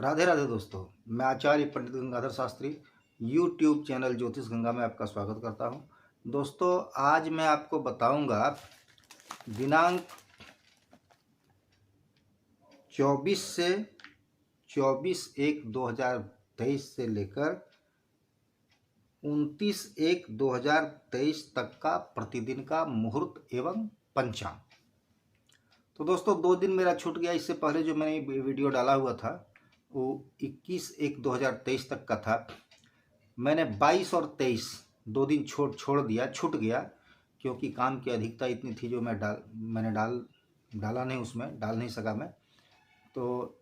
राधे राधे दोस्तों, मैं आचार्य पंडित Gangadhar Shastri YouTube channel ज्योतिष गंगा में आपका स्वागत करता हूं। दोस्तों, आज मैं आपको बताऊंगा दिनांक 24/1/2023 से लेकर 29/1/2023 तक का प्रतिदिन का मुहूर्त एवं पंचांग। तो दोस्तों, 2 दिन मेरा छूट गया। इससे पहले जो मैंने वीडियो डाला हुआ था वो 21/1/2023 तक का था। मैंने 22 और 23 2 दिन छोड़ दिया, छूट गया, क्योंकि काम की अधिकता इतनी थी जो मैंने डाला नहीं, उसमें डाल नहीं सका मैं। तो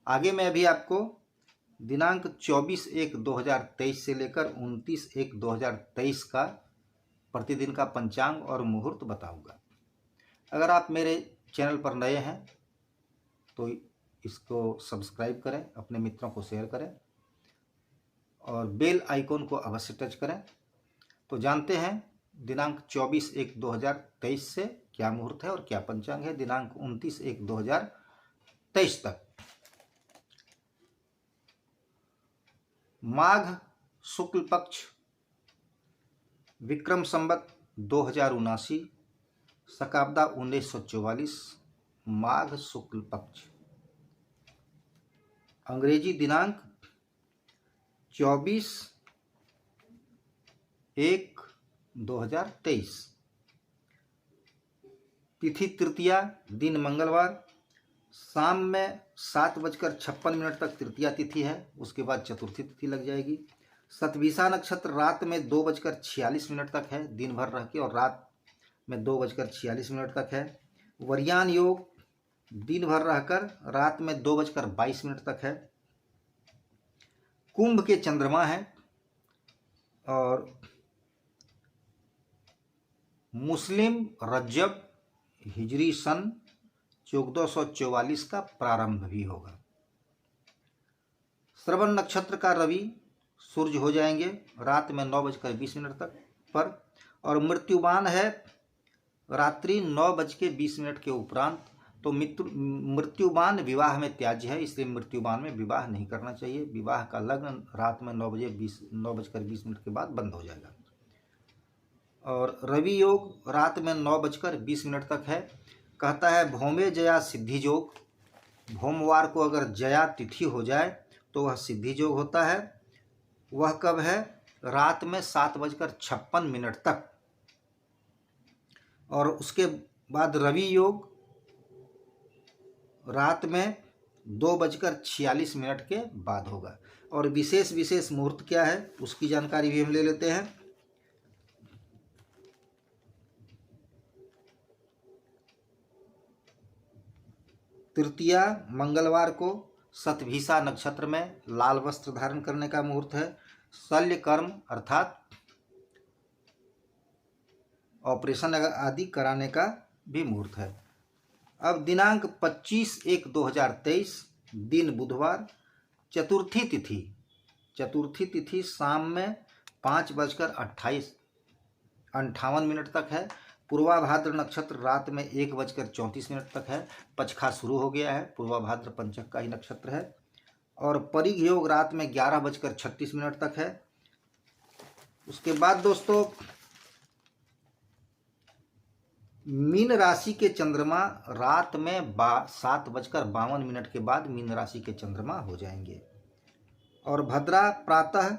आगे मैं अभी आपको दिनांक 24/1/2023 से लेकर 29/1/2023 का प्रतिदिन का पंचांग और मुहूर्त बताऊंगा। अगर आप मेरे चैनल पर नए हैं तो इसको सब्सक्राइब करें, अपने मित्रों को शेयर करें और बेल आइकॉन को अवश्य टच करें। तो जानते हैं दिनांक 24/1/2023 से क्या मुहूर्त है और क्या पंचांग है दिनांक 29/1/2023 तक। माघ शुक्ल पक्ष, विक्रम संवत 2079, शकाब्दा 1944, माघ शुक्ल पक्ष। अंग्रेजी दिनांक 24/1/2023। तिथि तृतीया, दिन मंगलवार। शाम में 7:56 तक तृतीया तिथि है, उसके बाद चतुर्थी तिथि लग जाएगी। शतभिषा नक्षत्र रात में 2:46 तक है, दिन भर रह के, और रात में 2:46 तक है। वर्यान योग दिन भर रहकर रात में 2:22 तक है। कुंभ के चंद्रमा है और मुस्लिम रज्जब हिजरी सन 1444 का प्रारंभ भी होगा। श्रवण नक्षत्र का रवि सूर्य हो जाएंगे रात में 9:20 तक पर, और मृत्युबान है रात्रि 9:20 के उपरांत। तो मृत्युबान विवाह में त्याज्य है, इसलिए मृत्युबान में विवाह नहीं करना चाहिए। विवाह का लग्न रात में 9:20 के बाद बंद हो जाएगा। और रवि योग रात में 9:20 तक है। कहता है भौमे जया सिद्धि योग। भोमवार को अगर जया तिथि हो जाए तो वह सिद्धि योग होता है। वह कब है? रात में 7:56 तक। और उसके बाद रवि योग रात में 2:46 के बाद होगा। और विशेष मुहूर्त क्या है उसकी जानकारी भी हम ले लेते हैं। तृतीया मंगलवार को शतभिषा नक्षत्र में लाल वस्त्र धारण करने का मुहूर्त है। शल्य कर्म अर्थात ऑपरेशन आदि कराने का भी मुहूर्त है। अब दिनांक 25/1/2023 दिन बुधवार, चतुर्थी तिथि शाम में 5:58 तक है। पूर्वाभाद्र नक्षत्र रात में 1:34 तक है। पचखा शुरू हो गया है, पूर्वाभाद्र पंचक का ही नक्षत्र है। और परिघ योग रात में 11:36 तक है। उसके बाद दोस्तों मीन राशि के चंद्रमा रात में 7:52 के बाद मीन राशि के चंद्रमा हो जाएंगे। और भद्रा प्रातः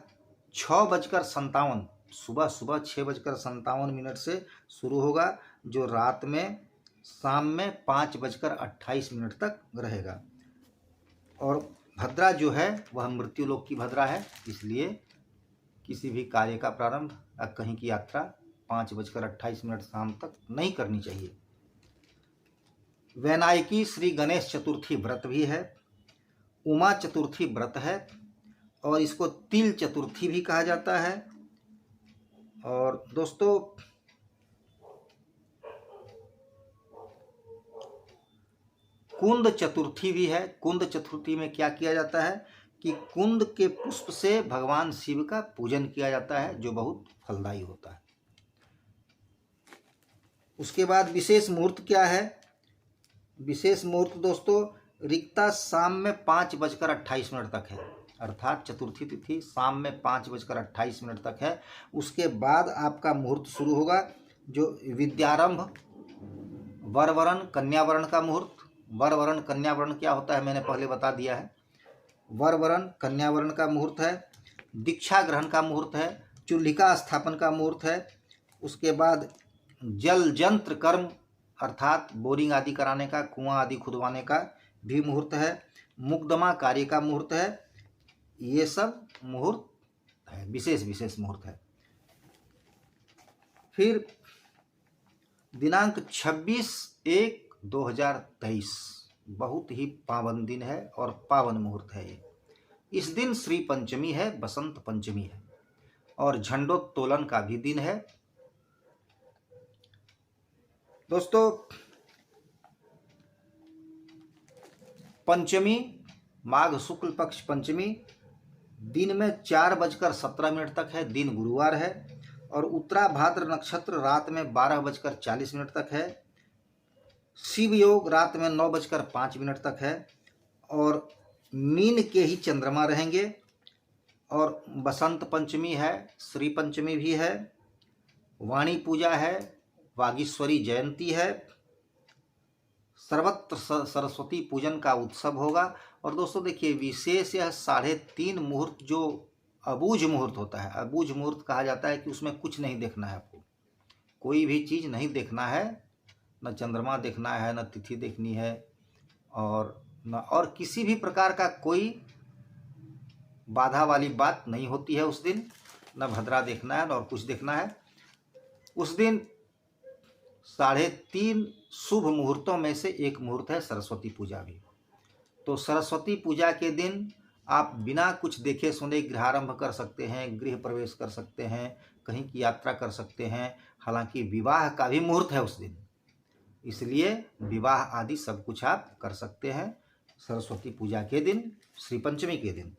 6:57 सुबह 6:57 से शुरू होगा, जो रात में शाम में 5:28 तक रहेगा। और भद्रा जो है वह मृत्युलोक की भद्रा है, इसलिए किसी भी कार्य का प्रारंभ या कहीं की यात्रा 5:28 शाम तक नहीं करनी चाहिए। वैनायकी श्री गणेश चतुर्थी व्रत भी है, उमा चतुर्थी व्रत है, और इसको तिल चतुर्थी भी कहा जाता है। और दोस्तों कुंद चतुर्थी भी है। कुंद चतुर्थी में क्या किया जाता है कि कुंद के पुष्प से भगवान शिव का पूजन किया जाता है, जो बहुत फलदायी होता है। उसके बाद विशेष मुहूर्त क्या है? विशेष मुहूर्त दोस्तों रिक्ता शाम में 5:28 तक है, अर्थात चतुर्थी तिथि शाम में 5:28 तक है। उसके बाद आपका मुहूर्त शुरू होगा, जो विद्यारंभ, वरवरण कन्यावरण का मुहूर्त। वरवरण कन्यावरण क्या होता है मैंने पहले बता दिया है। वरवरण कन्यावरण का मुहूर्त है, दीक्षा ग्रहण का मुहूर्त है, चूल्हिका स्थापन का मुहूर्त है। उसके बाद जल जंत्र कर्म अर्थात बोरिंग आदि कराने का, कुआं आदि खुदवाने का भी मुहूर्त है, मुकदमा कार्य का मुहूर्त है। ये सब मुहूर्त है, विशेष विशेष मुहूर्त है। फिर दिनांक 26/1/2023 बहुत ही पावन दिन है और पावन मुहूर्त है ये। इस दिन श्री पंचमी है, बसंत पंचमी है, और झंडोत्तोलन का भी दिन है। दोस्तों पंचमी, माघ शुक्ल पक्ष पंचमी दिन में 4:17 तक है, दिन गुरुवार है। और उत्तरा भाद्र नक्षत्र रात में 12:40 तक है। शिव योग रात में 9:05 तक है, और मीन के ही चंद्रमा रहेंगे। और बसंत पंचमी है, श्री पंचमी भी है, वाणी पूजा है, वागीश्वरी जयंती है, सर्वत्र सरस्वती पूजन का उत्सव होगा। और दोस्तों देखिए, विशेष यह 3:30 मुहूर्त जो अबूझ मुहूर्त होता है, अबूझ मुहूर्त कहा जाता है कि उसमें कुछ नहीं देखना है, आपको कोई भी चीज़ नहीं देखना है, न चंद्रमा देखना है, न तिथि देखनी है, और न और किसी भी प्रकार का कोई बाधा वाली बात नहीं होती है उस दिन। न भद्रा देखना है, न और कुछ देखना है। उस दिन 3:30 शुभ मुहूर्तों में से एक मुहूर्त है सरस्वती पूजा भी। तो सरस्वती पूजा के दिन आप बिना कुछ देखे सुने गृहारंभ कर सकते हैं, गृह प्रवेश कर सकते हैं, कहीं की यात्रा कर सकते हैं। हालांकि विवाह का भी मुहूर्त है उस दिन, इसलिए विवाह आदि सब कुछ आप कर सकते हैं सरस्वती पूजा के दिन, श्री पंचमी के दिन।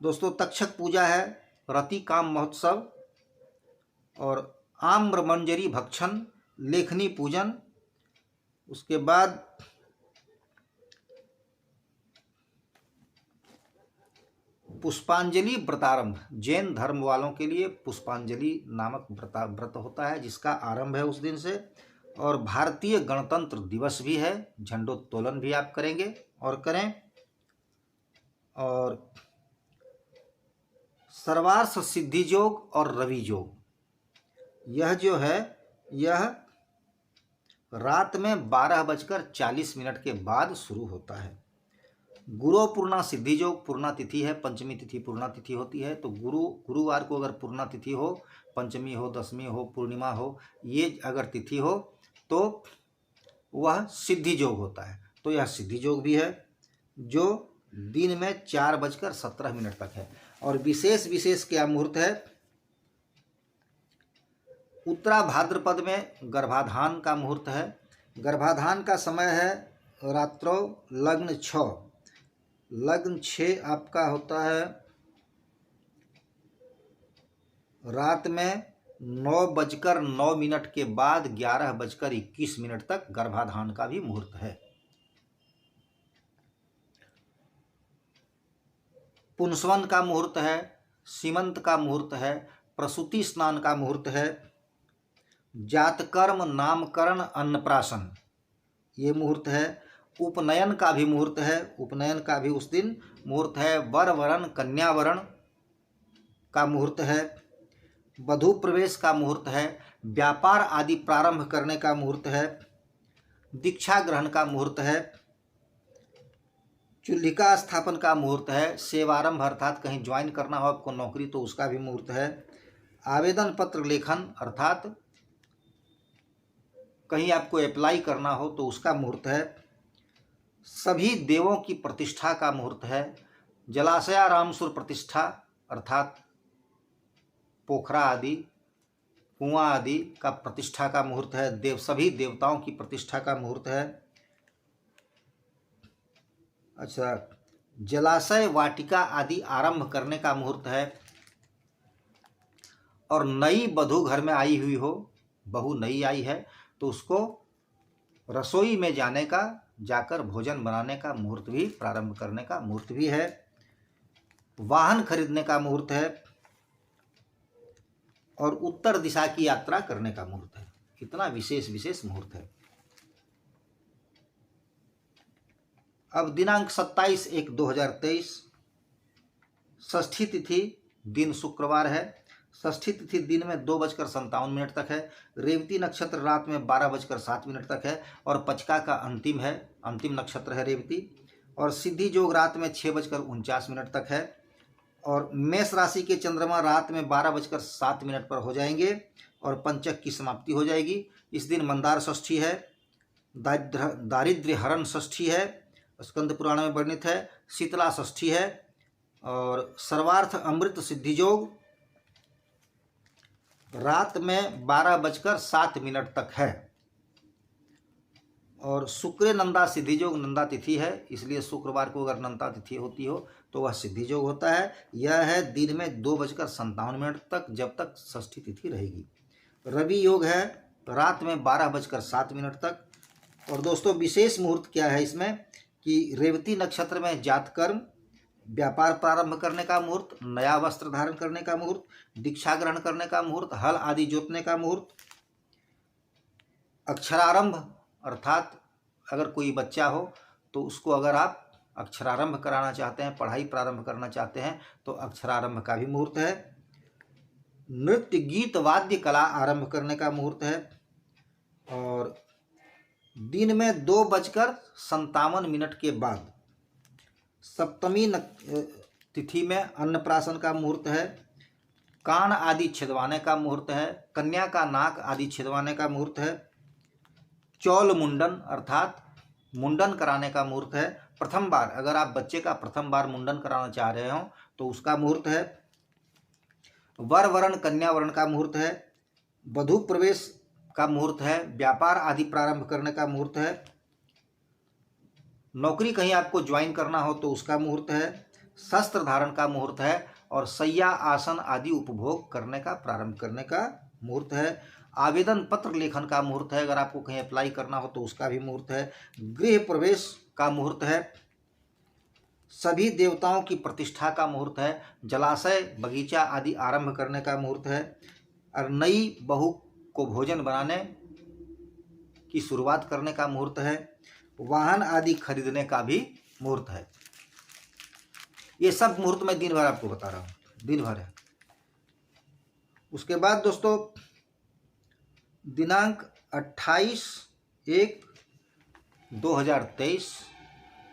दोस्तों तक्षक पूजा है, रति काम महोत्सव, और आम्र मंजरी भक्षण, लेखनी पूजन। उसके बाद पुष्पांजलि व्रतारंभ, जैन धर्म वालों के लिए पुष्पांजलि नामक व्रत होता है, जिसका आरंभ है उस दिन से। और भारतीय गणतंत्र दिवस भी है, झंडोत्तोलन भी आप करेंगे और करें। और सर्वार्थ सिद्धि योग और रवि योग, यह जो है यह रात में 12:40 के बाद शुरू होता है। गुरु पूर्णा सिद्धि योग पूर्णा तिथि है, पंचमी तिथि पूर्णा तिथि होती है। तो गुरुवार को अगर पूर्णा तिथि हो, पंचमी हो, दशमी हो, पूर्णिमा हो, ये अगर तिथि हो तो वह सिद्धि योग होता है। तो यह सिद्धि योग भी है, जो दिन में 4:17 तक है। और विशेष विशेष क्या मुहूर्त है, उत्तरा भाद्रपद में गर्भाधान का मुहूर्त है। गर्भाधान का समय है रात्रो लग्न 6, लग्न 6 आपका होता है रात में 9:09 के बाद 11:21 तक गर्भाधान का भी मुहूर्त है। पुंसवन का मुहूर्त है, सीमंत का मुहूर्त है, प्रसूति स्नान का मुहूर्त है, जातकर्म, नामकरण, अन्नप्राशन ये मुहूर्त है। उपनयन का भी मुहूर्त है, उपनयन का भी उस दिन मुहूर्त है। वरवरण कन्यावरण का मुहूर्त है, वधू प्रवेश का मुहूर्त है, व्यापार आदि प्रारंभ करने का मुहूर्त है, दीक्षा ग्रहण का मुहूर्त है, चूल्हिका स्थापन का मुहूर्त है, सेवारंभ अर्थात कहीं ज्वाइन करना हो आपको नौकरी तो उसका भी मुहूर्त है, आवेदन पत्र लेखन अर्थात कहीं आपको अप्लाई करना हो तो उसका मुहूर्त है, सभी देवों की प्रतिष्ठा का मुहूर्त है, जलाशयारामसुर प्रतिष्ठा अर्थात पोखरा आदि, कुआं आदि का प्रतिष्ठा का मुहूर्त है, सभी देवताओं की प्रतिष्ठा का मुहूर्त है। अच्छा, जलाशय वाटिका आदि आरंभ करने का मुहूर्त है। और नई वधू घर में आई हुई हो, बहू नई आई है तो उसको रसोई में जाने का जाकर भोजन बनाने का मुहूर्त भी, प्रारंभ करने का मुहूर्त भी है। वाहन खरीदने का मुहूर्त है और उत्तर दिशा की यात्रा करने का मुहूर्त है। इतना विशेष विशेष मुहूर्त है। अब दिनांक 27/1/2023, षष्ठी तिथि, दिन शुक्रवार है। षष्ठी तिथि दिन में 2:57 तक है। रेवती नक्षत्र रात में 12:07 तक है और पचका का अंतिम नक्षत्र है रेवती। और सिद्धि जोग रात में 6:49 तक है। और मेष राशि के चंद्रमा रात में 12:07 पर हो जाएंगे और पंचक की समाप्ति हो जाएगी। इस दिन मंदार षष्ठी है, दारिद्र्य हरण षष्ठी है, स्कंद पुराण में वर्णित है, शीतला षष्ठी है और सर्वार्थ अमृत सिद्धि जोग रात में 12:07 तक है। और शुक्र नंदा सिद्धि जोग, नंदा तिथि है, इसलिए शुक्रवार को अगर नंदा तिथि होती हो तो वह सिद्धि जोग होता है। यह है दिन में 2:57 तक, जब तक षष्ठी तिथि रहेगी। रवि योग है रात में 12:07 तक। और दोस्तों विशेष मुहूर्त क्या है इसमें कि रेवती नक्षत्र में जात कर्म, व्यापार प्रारंभ करने का मुहूर्त, नया वस्त्र धारण करने का मुहूर्त, दीक्षा ग्रहण करने का मुहूर्त, हल आदि जोतने का मुहूर्त, अक्षरारंभ अर्थात अगर कोई बच्चा हो तो उसको अगर आप अक्षरारंभ कराना चाहते हैं, पढ़ाई प्रारंभ करना चाहते हैं तो अक्षरारंभ का भी मुहूर्त है। नृत्य गीत वाद्य कला आरंभ करने का मुहूर्त है। और दिन में 2:57 के बाद सप्तमी तिथि में अन्नप्राशन का मुहूर्त है। कान आदि छिदवाने का मुहूर्त है। कन्या का नाक आदि छिदवाने का मुहूर्त है। चौल मुंडन अर्थात मुंडन कराने का मुहूर्त है। प्रथम बार अगर आप बच्चे का प्रथम बार मुंडन कराना चाह रहे हो तो उसका मुहूर्त है। वर वरण कन्या वरण का मुहूर्त है। वधू प्रवेश का मुहूर्त है। व्यापार आदि प्रारंभ करने का मुहूर्त है। नौकरी कहीं आपको ज्वाइन करना हो तो उसका मुहूर्त है। शस्त्र धारण का मुहूर्त है और शैया आसन आदि उपभोग करने का, प्रारंभ करने का मुहूर्त है। आवेदन पत्र लेखन का मुहूर्त है, अगर आपको कहीं अप्लाई करना हो तो उसका भी मुहूर्त है। गृह प्रवेश का मुहूर्त है। सभी देवताओं की प्रतिष्ठा का मुहूर्त है। जलाशय बगीचा आदि आरंभ करने का मुहूर्त है। और नई बहू को भोजन बनाने की शुरुआत करने का मुहूर्त है। वाहन आदि खरीदने का भी मुहूर्त है। ये सब मुहूर्त मैं दिन भर आपको बता रहा हूँ, दिन भर है। उसके बाद दोस्तों दिनांक 28/1/2023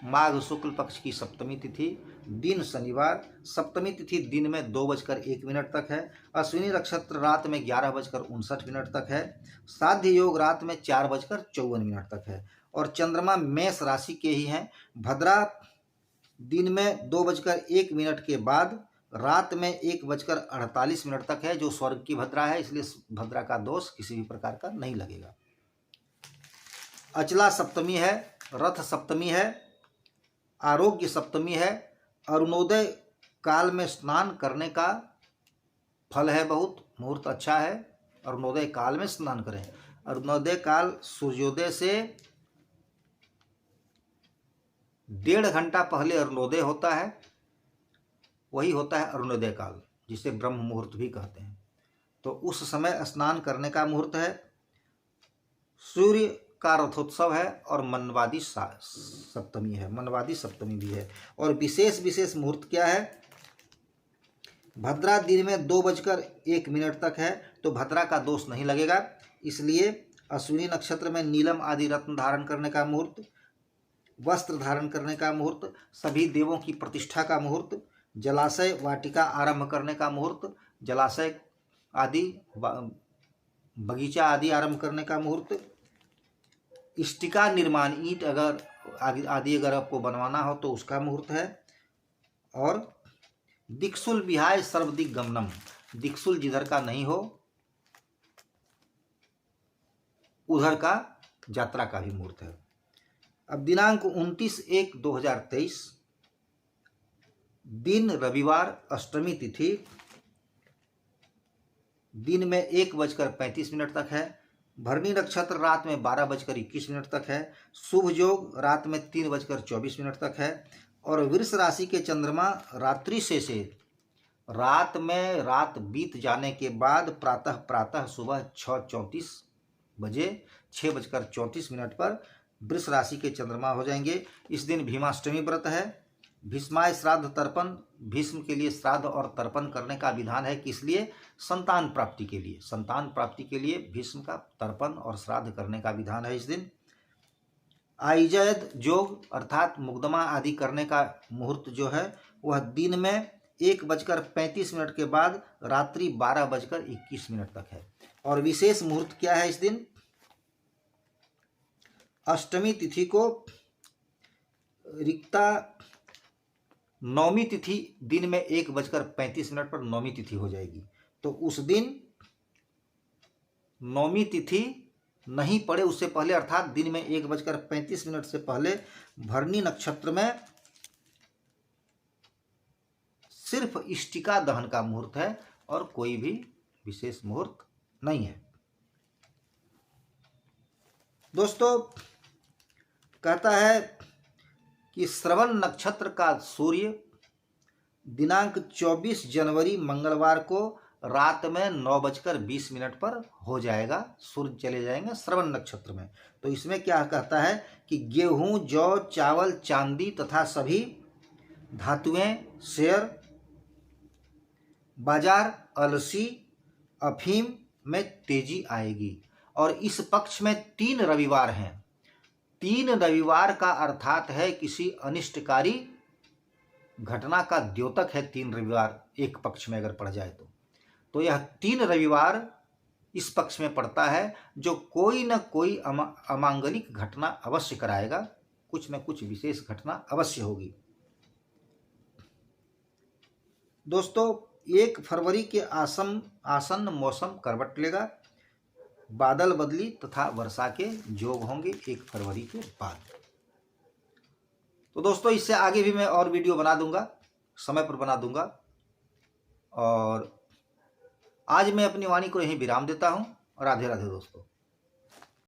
माघ शुक्ल पक्ष की सप्तमी तिथि, दिन शनिवार। सप्तमी तिथि दिन में 2:01 तक है। अश्विनी नक्षत्र रात में 11:59 तक है। साध्य योग रात में 4:54 तक है। और चंद्रमा मेष राशि के ही हैं। भद्रा दिन में 2:01 के बाद रात में 1:48 तक है, जो स्वर्ग की भद्रा है, इसलिए भद्रा का दोष किसी भी प्रकार का नहीं लगेगा। अचला सप्तमी है, रथ सप्तमी है, आरोग्य सप्तमी है। अरुणोदय काल में स्नान करने का फल है, बहुत मुहूर्त अच्छा है। अरुणोदय काल में स्नान करें। अरुणोदय काल सूर्योदय से 1.5 घंटा पहले अरुणोदय होता है, वही होता है अरुणोदय काल, जिसे ब्रह्म मुहूर्त भी कहते हैं। तो उस समय स्नान करने का मुहूर्त है। सूर्य का रथोत्सव है और मनवादी सप्तमी है, मनवादी सप्तमी भी है। और विशेष विशेष मुहूर्त क्या है? भद्रा दिन में 2:01 तक है, तो भद्रा का दोष नहीं लगेगा, इसलिए अश्विनी नक्षत्र में नीलम आदि रत्न धारण करने का मुहूर्त, वस्त्र धारण करने का मुहूर्त, सभी देवों की प्रतिष्ठा का मुहूर्त, जलाशय वाटिका आरंभ करने का मुहूर्त, जलाशय आदि बगीचा आदि आरंभ करने का मुहूर्त, इष्टिका निर्माण, ईंट अगर आदि अगर आपको बनवाना हो तो उसका मुहूर्त है। और दिक्सुल विहाय सर्वदिक गमनम, दिक्सुल जिधर का नहीं हो उधर का यात्रा का भी मुहूर्त है। अब दिनांक 29/1/2023 दिन रविवार, अष्टमी तिथि, दिन में 1:35 तक है। भरणी नक्षत्र रात में 12:21 तक है। शुभ योग रात में 3:24 तक है। और वृष राशि के चंद्रमा रात्रि से रात बीत जाने के बाद प्रातः सुबह 6:34 बजे 6:34 पर वृष राशि के चंद्रमा हो जाएंगे। इस दिन भीमाष्टमी व्रत है। भीष्माय श्राद्ध तर्पण, भीष्म के लिए श्राद्ध और तर्पण करने का विधान है। किस लिए? संतान प्राप्ति के लिए। संतान प्राप्ति के लिए भीष्म का तर्पण और श्राद्ध करने का विधान है इस दिन। आयुर्वेद योग अर्थात मुकदमा आदि करने का मुहूर्त जो है वह दिन में 1:35 के बाद रात्रि 12:21 तक है। और विशेष मुहूर्त क्या है इस दिन? अष्टमी तिथि को रिक्ता नौमी तिथि दिन में 1:35 पर नौमी तिथि हो जाएगी। तो उस दिन नौमी तिथि नहीं पड़े उससे पहले अर्थात दिन में 1:35 से पहले भरणी नक्षत्र में सिर्फ इष्टिका दहन का मुहूर्त है और कोई भी विशेष मुहूर्त नहीं है। दोस्तों कहता है कि श्रवण नक्षत्र का सूर्य दिनांक 24 जनवरी मंगलवार को रात में 9:20 पर हो जाएगा। सूर्य चले जाएंगे श्रवण नक्षत्र में। तो इसमें क्या कहता है कि गेहूं, जौ, चावल, चांदी तथा सभी धातुएं, शेयर बाजार, अलसी, अफीम में तेजी आएगी। और इस पक्ष में 3 रविवार हैं। 3 रविवार का अर्थात है किसी अनिष्टकारी घटना का द्योतक है। 3 रविवार एक पक्ष में अगर पड़ जाए तो यह 3 रविवार इस पक्ष में पड़ता है जो कोई न कोई अमांगलिक घटना अवश्य कराएगा। कुछ न कुछ विशेष घटना अवश्य होगी। दोस्तों 1 फरवरी के आसन्न मौसम करवट लेगा। बादल बदली तथा वर्षा के योग होंगे 1 फरवरी के बाद। तो दोस्तों इससे आगे भी मैं और वीडियो बना दूंगा, समय पर बना दूंगा। और आज मैं अपनी वाणी को यहीं विराम देता हूं। राधे राधे दोस्तों।